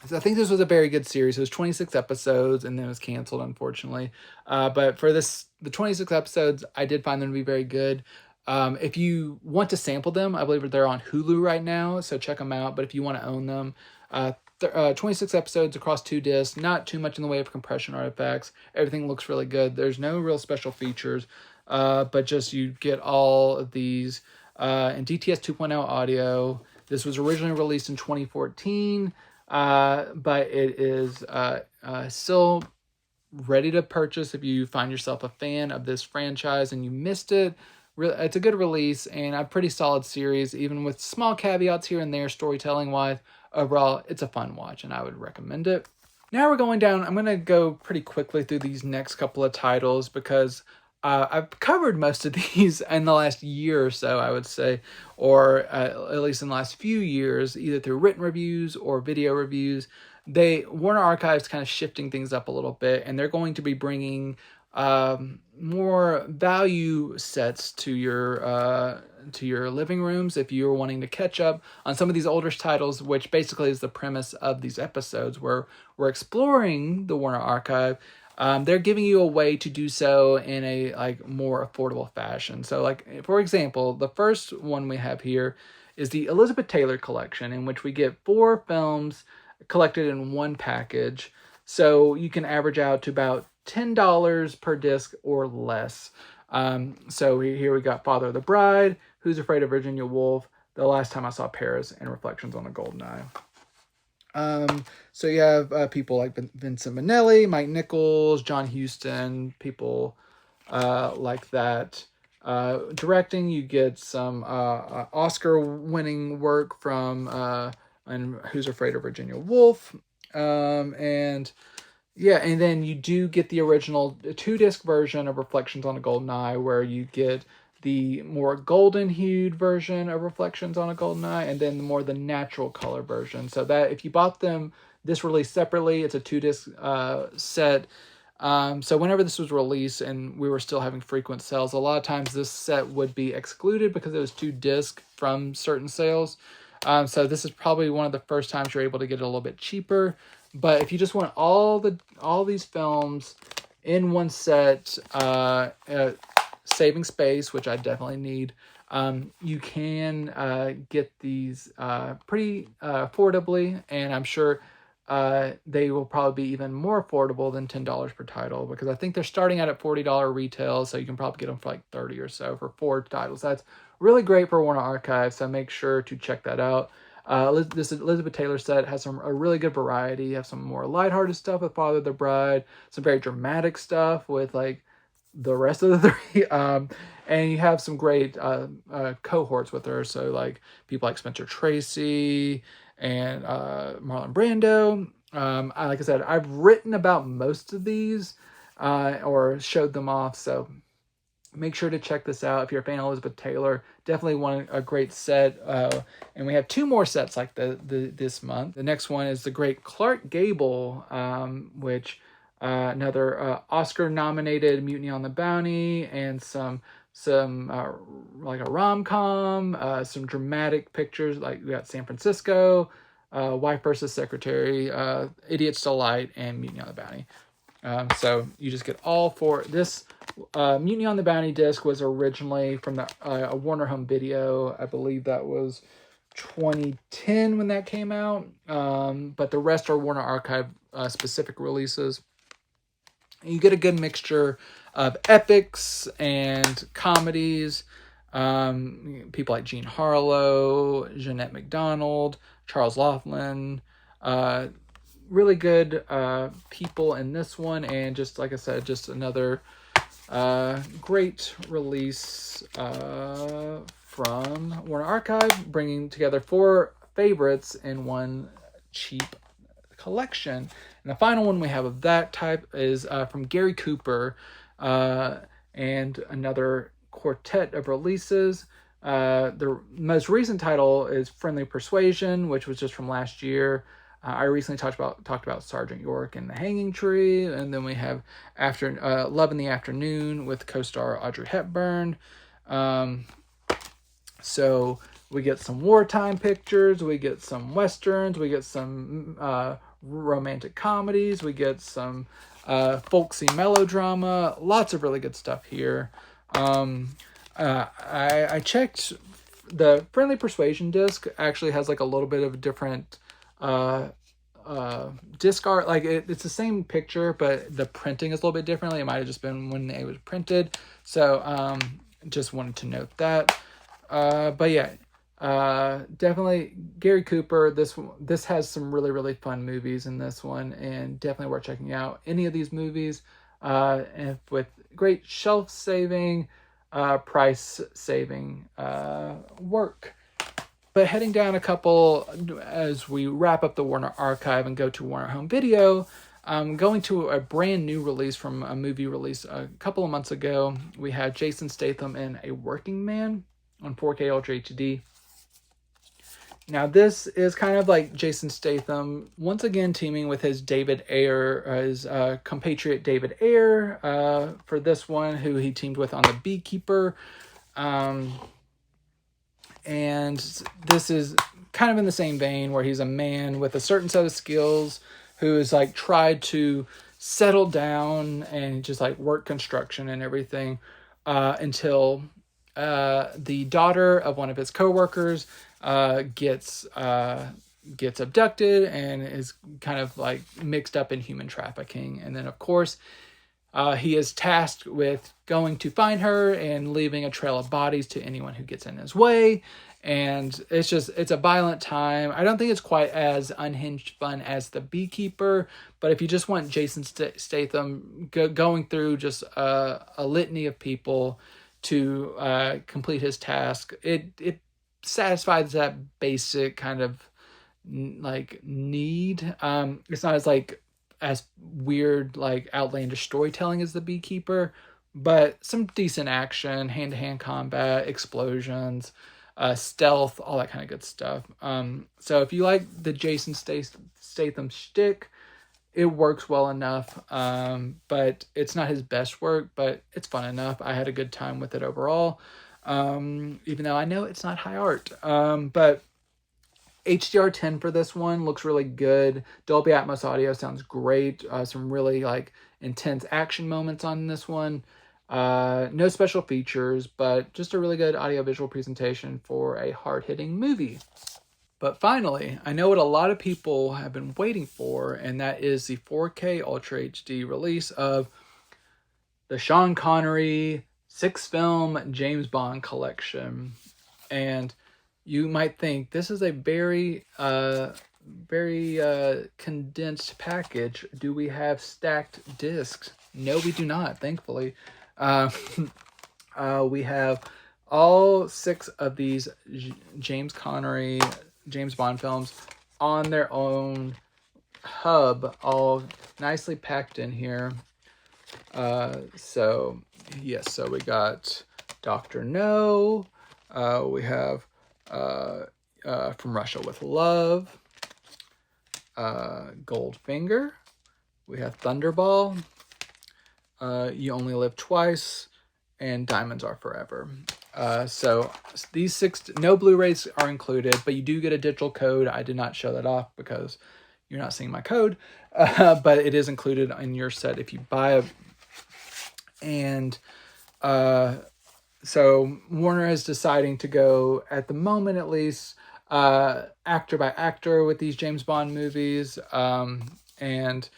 So I think this was a very good series. It was 26 episodes, and then it was canceled, unfortunately. But for the 26 episodes, I did find them to be very good. If you want to sample them, I believe they're on Hulu right now, so check them out. But if you want to own them, 26 episodes across 2 discs, not too much in the way of compression artifacts. Everything looks really good. There's no real special features, but just you get all of these in DTS 2.0 audio. This was originally released in 2014, but it is still ready to purchase if you find yourself a fan of this franchise and you missed it. It's a good release and a pretty solid series, even with small caveats here and there storytelling-wise. Overall, it's a fun watch, and I would recommend it. Now we're going down. I'm going to go pretty quickly through these next couple of titles because I've covered most of these in the last year or so, I would say, or at least in the last few years, either through written reviews or video reviews. Warner Archive's kind of shifting things up a little bit, and they're going to be bringing more value sets to your living rooms if you're wanting to catch up on some of these older titles, which basically is the premise of these episodes where we're exploring the Warner Archive. They're giving you a way to do so in a like more affordable fashion. So like, for example, the first one we have here is the Elizabeth Taylor collection, in which we get 4 films collected in one package. So you can average out to about $10 per disc or less. So here we got Father of the Bride, Who's Afraid of Virginia Woolf, The Last Time I Saw Paris, and Reflections on the Golden Eye. So you have people like Vincent Minnelli, Mike Nichols, John Huston, people like that. Directing, you get some Oscar-winning work from and Who's Afraid of Virginia Woolf. And then you do get the original 2-disc version of Reflections on a Golden Eye, where you get the more golden-hued version of Reflections on a Golden Eye, and then the natural color version. So that if you bought this release separately, it's a 2-disc set. So whenever this was released and we were still having frequent sales, a lot of times this set would be excluded because it was 2 discs from certain sales. So this is probably one of the first times you're able to get it a little bit cheaper. But if you just want all these films in one set, saving space, which I definitely need, you can get these pretty affordably, and I'm sure they will probably be even more affordable than $10 per title, because I think they're starting out at $40 retail, so you can probably get them for like 30 or so for 4 titles. That's really great for Warner Archive, so make sure to check that out. This Elizabeth Taylor set has a really good variety. You have some more lighthearted stuff with Father of the Bride, some very dramatic stuff with like the rest of the 3, and you have some great cohorts with her, so like people like Spencer Tracy and Marlon Brando. Like I said, I've written about most of these or showed them off, so make sure to check this out if you're a fan of Elizabeth Taylor. Definitely want a great set. And we have 2 more sets like this month. The next one is the great Clark Gable, which another Oscar-nominated Mutiny on the Bounty, and some like a rom-com, some dramatic pictures, like we got San Francisco, Wife versus Secretary, Idiot's Delight, and Mutiny on the Bounty. So you just get all 4. This Mutiny on the Bounty disc was originally from the a Warner Home Video. I believe that was 2010 when that came out. But the rest are Warner Archive specific releases. You get a good mixture of epics and comedies. People like Jean Harlow, Jeanette MacDonald, Charles Laughlin. Really good people in this one, and just like I said, just another great release from Warner Archive, bringing together 4 favorites in one cheap collection. And the final one we have of that type is from Gary Cooper, and another quartet of releases. The most recent title is Friendly Persuasion, which was just from last year. I recently talked about Sergeant York and the Hanging Tree, and then we have Love in the Afternoon with co-star Audrey Hepburn. So we get some wartime pictures, we get some westerns, we get some romantic comedies, we get some folksy melodrama, lots of really good stuff here. I checked, the Friendly Persuasion disc actually has like a little bit of a different disc art. Like it's the same picture, but the printing is a little bit differently. It might have just been when it was printed. So just wanted to note that. But yeah, definitely Gary Cooper. This has some really, really fun movies in this one, and definitely worth checking out any of these movies, and with great shelf saving, price saving work. But heading down a couple as we wrap up the Warner Archive and go to Warner Home Video, going to a brand new release from a movie release a couple of months ago. We had Jason Statham in A Working Man on 4K Ultra HD. Now this is kind of like Jason Statham once again teaming with his compatriot David Ayer for this one, who he teamed with on The Beekeeper. And this is kind of in the same vein, where he's a man with a certain set of skills who is like tried to settle down and just like work construction and everything until the daughter of one of his coworkers gets abducted and is kind of like mixed up in human trafficking. And then of course he is tasked with going to find her and leaving a trail of bodies to anyone who gets in his way. And it's a violent time. I don't think it's quite as unhinged fun as The Beekeeper, but if you just want Jason Statham going through just a litany of people to complete his task, it satisfies that basic kind of like need. It's not as weird, like outlandish storytelling as The Beekeeper, but some decent action, hand-to-hand combat, explosions, stealth, all that kind of good stuff. So if you like the Jason Statham shtick, it works well enough, but it's not his best work, but it's fun enough. I had a good time with it overall, even though I know it's not high art. But HDR10 for this one looks really good. Dolby Atmos audio sounds great. Some really like intense action moments on this one. No special features, but just a really good audiovisual presentation for a hard-hitting movie. But finally, I know what a lot of people have been waiting for, and that is the 4K Ultra HD release of the Sean Connery 6-film James Bond collection. And you might think this is a very condensed package. Do we have stacked discs? No, we do not, thankfully. We have all 6 of these James Bond films on their own hub, all nicely packed in here. So we got Dr. No. We have From Russia with Love, Goldfinger. We have Thunderball, You Only Live Twice, and Diamonds Are Forever. So these 6, no Blu-rays are included, but you do get a digital code. I did not show that off because you're not seeing my code, but it is included in your set if you buy it. And so Warner is deciding to go, at the moment at least, actor by actor with these James Bond movies. And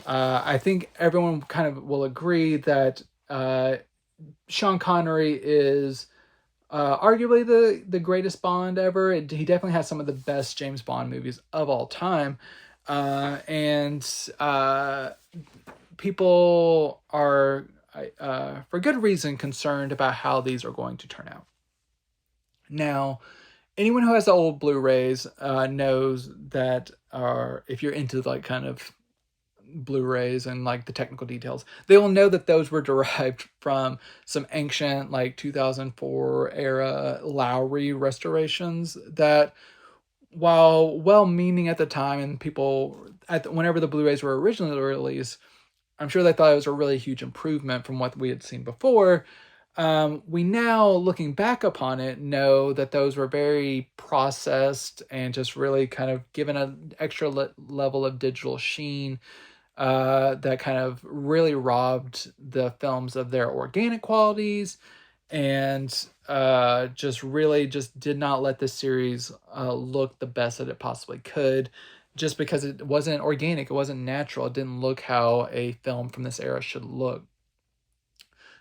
I think everyone kind of will agree that Sean Connery is arguably the greatest Bond ever. He definitely has some of the best James Bond movies of all time. And people are, for good reason, concerned about how these are going to turn out. Now, anyone who has the old Blu-rays knows that, if you're into like kind of Blu-rays and like the technical details, they will know that those were derived from some ancient like 2004 era Lowry restorations that, while well-meaning at the time, and people whenever the Blu-rays were originally released, I'm sure they thought it was a really huge improvement from what we had seen before. We now, looking back upon it, know that those were very processed and just really kind of given an extra level of digital sheen that kind of really robbed the films of their organic qualities, and just did not let this series look the best that it possibly could, just because it wasn't organic, it wasn't natural, it didn't look how a film from this era should look.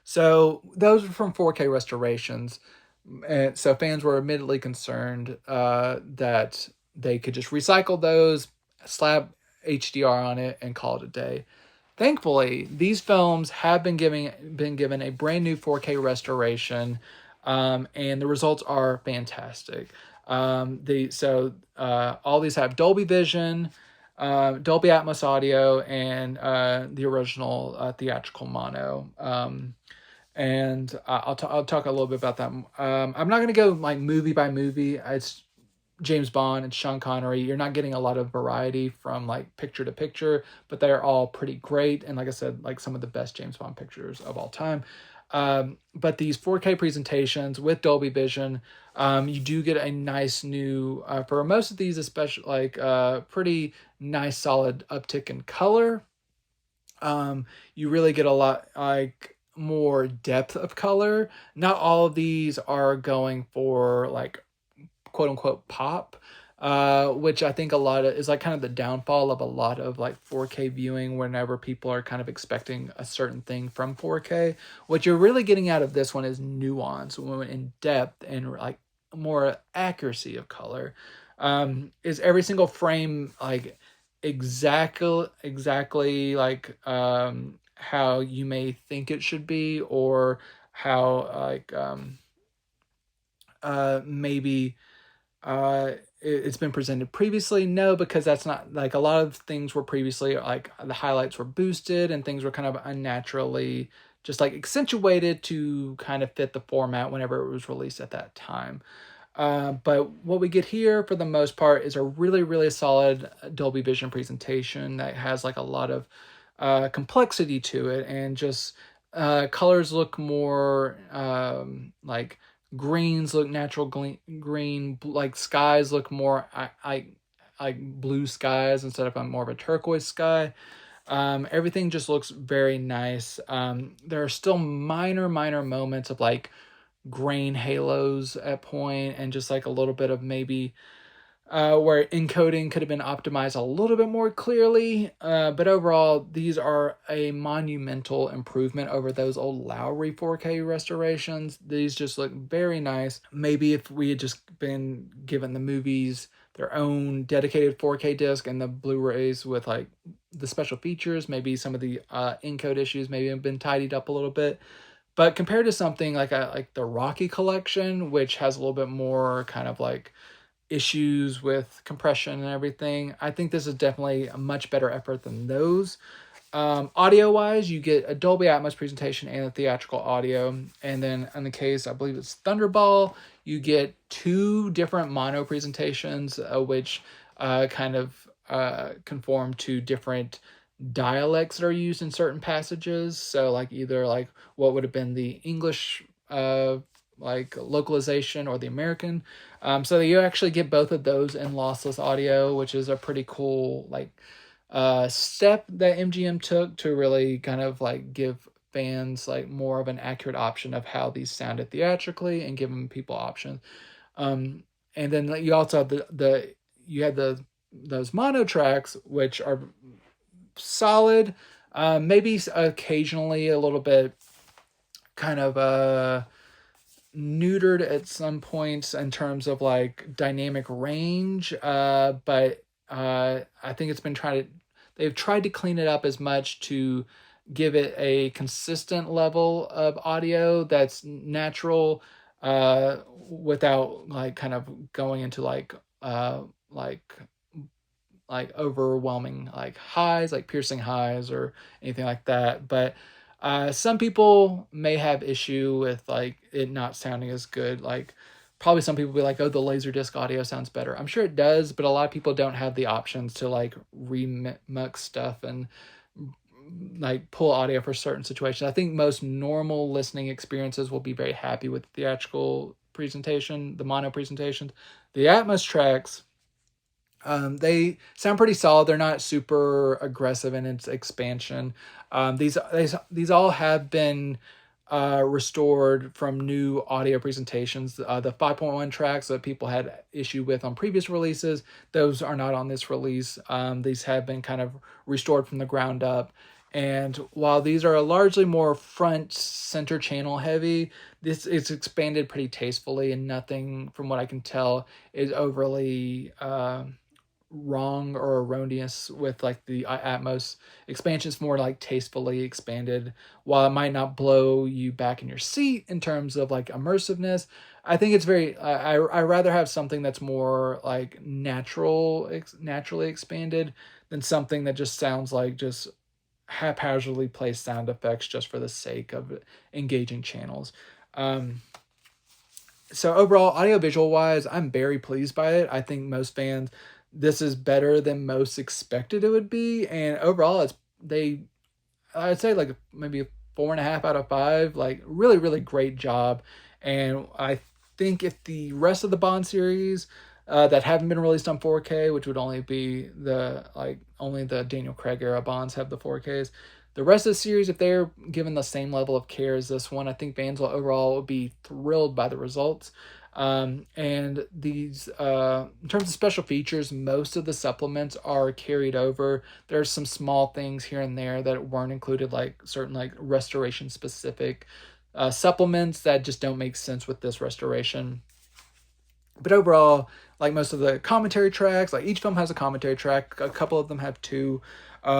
So those were from 4K restorations, and so fans were admittedly concerned that they could just recycle those, slap HDR on it, and call it a day. Thankfully, these films have been given a brand new 4K restoration, and the results are fantastic. All these have Dolby Vision, Dolby Atmos audio, and the original theatrical mono. And I'll talk a little bit about that. I'm not going to go like movie by movie. It's James Bond and Sean Connery. You're not getting a lot of variety from like picture to picture, but they're all pretty great. And like I said, like some of the best James Bond pictures of all time. But these 4K presentations with Dolby Vision, you do get a nice new, for most of these, especially like pretty nice solid uptick in color. You really get a lot like more depth of color. Not all of these are going for like quote unquote pop, which I think a lot of is like kind of the downfall of a lot of like 4K viewing, whenever people are kind of expecting a certain thing from 4K. What you're really getting out of this one is nuance and depth and like more accuracy of color. Is every single frame like exactly like how you may think it should be, or how like maybe it's been presented previously? No, because that's not, like, a lot of things were previously like the highlights were boosted and things were kind of unnaturally just like accentuated to kind of fit the format whenever it was released at that time. But what we get here for the most part is a really, really solid Dolby Vision presentation that has like a lot of complexity to it, and just colors look more like greens look natural green, like skies look more like blue skies instead of a more of a turquoise sky. Everything just looks very nice. There are still minor moments of like grain halos at point, and just like a little bit of maybe where encoding could have been optimized a little bit more clearly. But overall, these are a monumental improvement over those old Lowry 4K restorations. These just look very nice. Maybe if we had just been given the movies their own dedicated 4K disc and the Blu-rays with like the special features, maybe some of the encode issues maybe have been tidied up a little bit. But compared to something like the Rocky collection, which has a little bit more kind of like issues with compression and everything, I think this is definitely a much better effort than those. Audio wise, you get a Dolby Atmos presentation and a theatrical audio. And then in the case, I believe it's Thunderball, you get 2 different mono presentations, which kind of conform to different dialects that are used in certain passages. So like either like what would have been the English like localization or the American. So you actually get both of those in lossless audio, which is a pretty cool like step that MGM took to really kind of like give fans like more of an accurate option of how these sounded theatrically and giving people options. And then you also have those mono tracks, which are solid, maybe occasionally a little bit kind of neutered at some points in terms of like dynamic range, but I think they've tried to clean it up as much to give it a consistent level of audio that's natural, without like kind of going into like overwhelming like highs, like piercing highs or anything like that. But some people may have issue with like it not sounding as good. Like probably some people be like, oh, the Laserdisc audio sounds better. I'm sure it does, but a lot of people don't have the options to like remix stuff and like pull audio for certain situations. I think most normal listening experiences will be very happy with the theatrical presentation, the mono presentations. The Atmos tracks, they sound pretty solid. They're not super aggressive in its expansion. These all have been restored from new audio presentations. The 5.1 tracks that people had issue with on previous releases, those are not on this release. These have been kind of restored from the ground up. And while these are largely more front center channel heavy, this is expanded pretty tastefully, and nothing from what I can tell is overly wrong or erroneous with like the Atmos expansion. It's more like tastefully expanded. While it might not blow you back in your seat in terms of like immersiveness, I think it's very I rather have something that's more like naturally expanded than something that just sounds like just haphazardly placed sound effects just for the sake of engaging channels. So overall, audiovisual wise, I'm very pleased by it. I think most fans, this is better than most expected it would be, and overall, I'd say like maybe a 4.5 out of 5. Like really great job, and I think if the rest of the Bond series that haven't been released on 4K, which would only be only the Daniel Craig era Bonds have the 4Ks. The rest of the series, if they're given the same level of care as this one, I think fans will overall be thrilled by the results. And these, in terms of special features, most of the supplements are carried over. There's some small things here and there that weren't included, like certain like restoration specific supplements that just don't make sense with this restoration. But overall, like most of the commentary tracks, like each film has a commentary track. A couple of them have 2.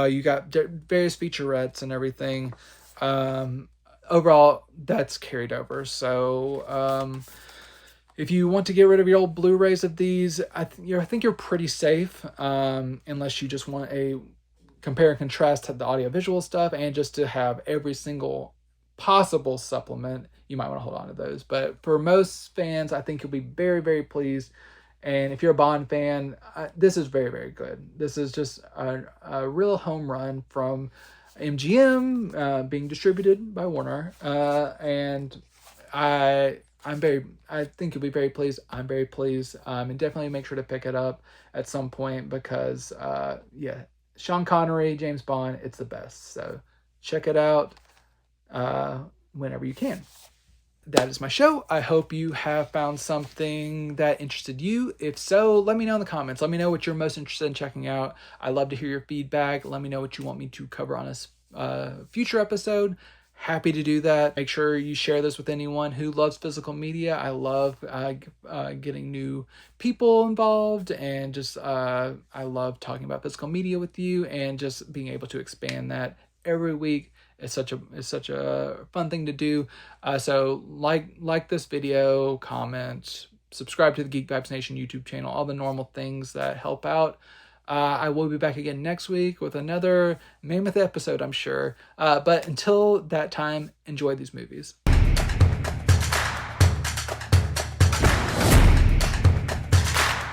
You got various featurettes and everything. Overall, that's carried over. So if you want to get rid of your old Blu-rays of these, I think you're pretty safe, unless you just want a compare and contrast to the audiovisual stuff and just to have every single possible supplement, you might want to hold on to those. But for most fans, I think you'll be very, very pleased. And if you're a Bond fan, this is very, very good. This is just a real home run from MGM, being distributed by Warner. And I think you'll be very pleased. I'm very pleased. And definitely make sure to pick it up at some point because, yeah, Sean Connery, James Bond, it's the best. So check it out whenever you can. That is my show. I hope you have found something that interested you. If so, let me know in the comments. Let me know what you're most interested in checking out. I love to hear your feedback. Let me know what you want me to cover on a future episode. Happy to do that. Make sure you share this with anyone who loves physical media. I love getting new people involved, and just I love talking about physical media with you, and just being able to expand that every week. It's such a fun thing to do. So like this video, comment, subscribe to the Geek Vibes Nation YouTube channel, all the normal things that help out. I will be back again next week with another mammoth episode, I'm sure. But until that time, enjoy these movies.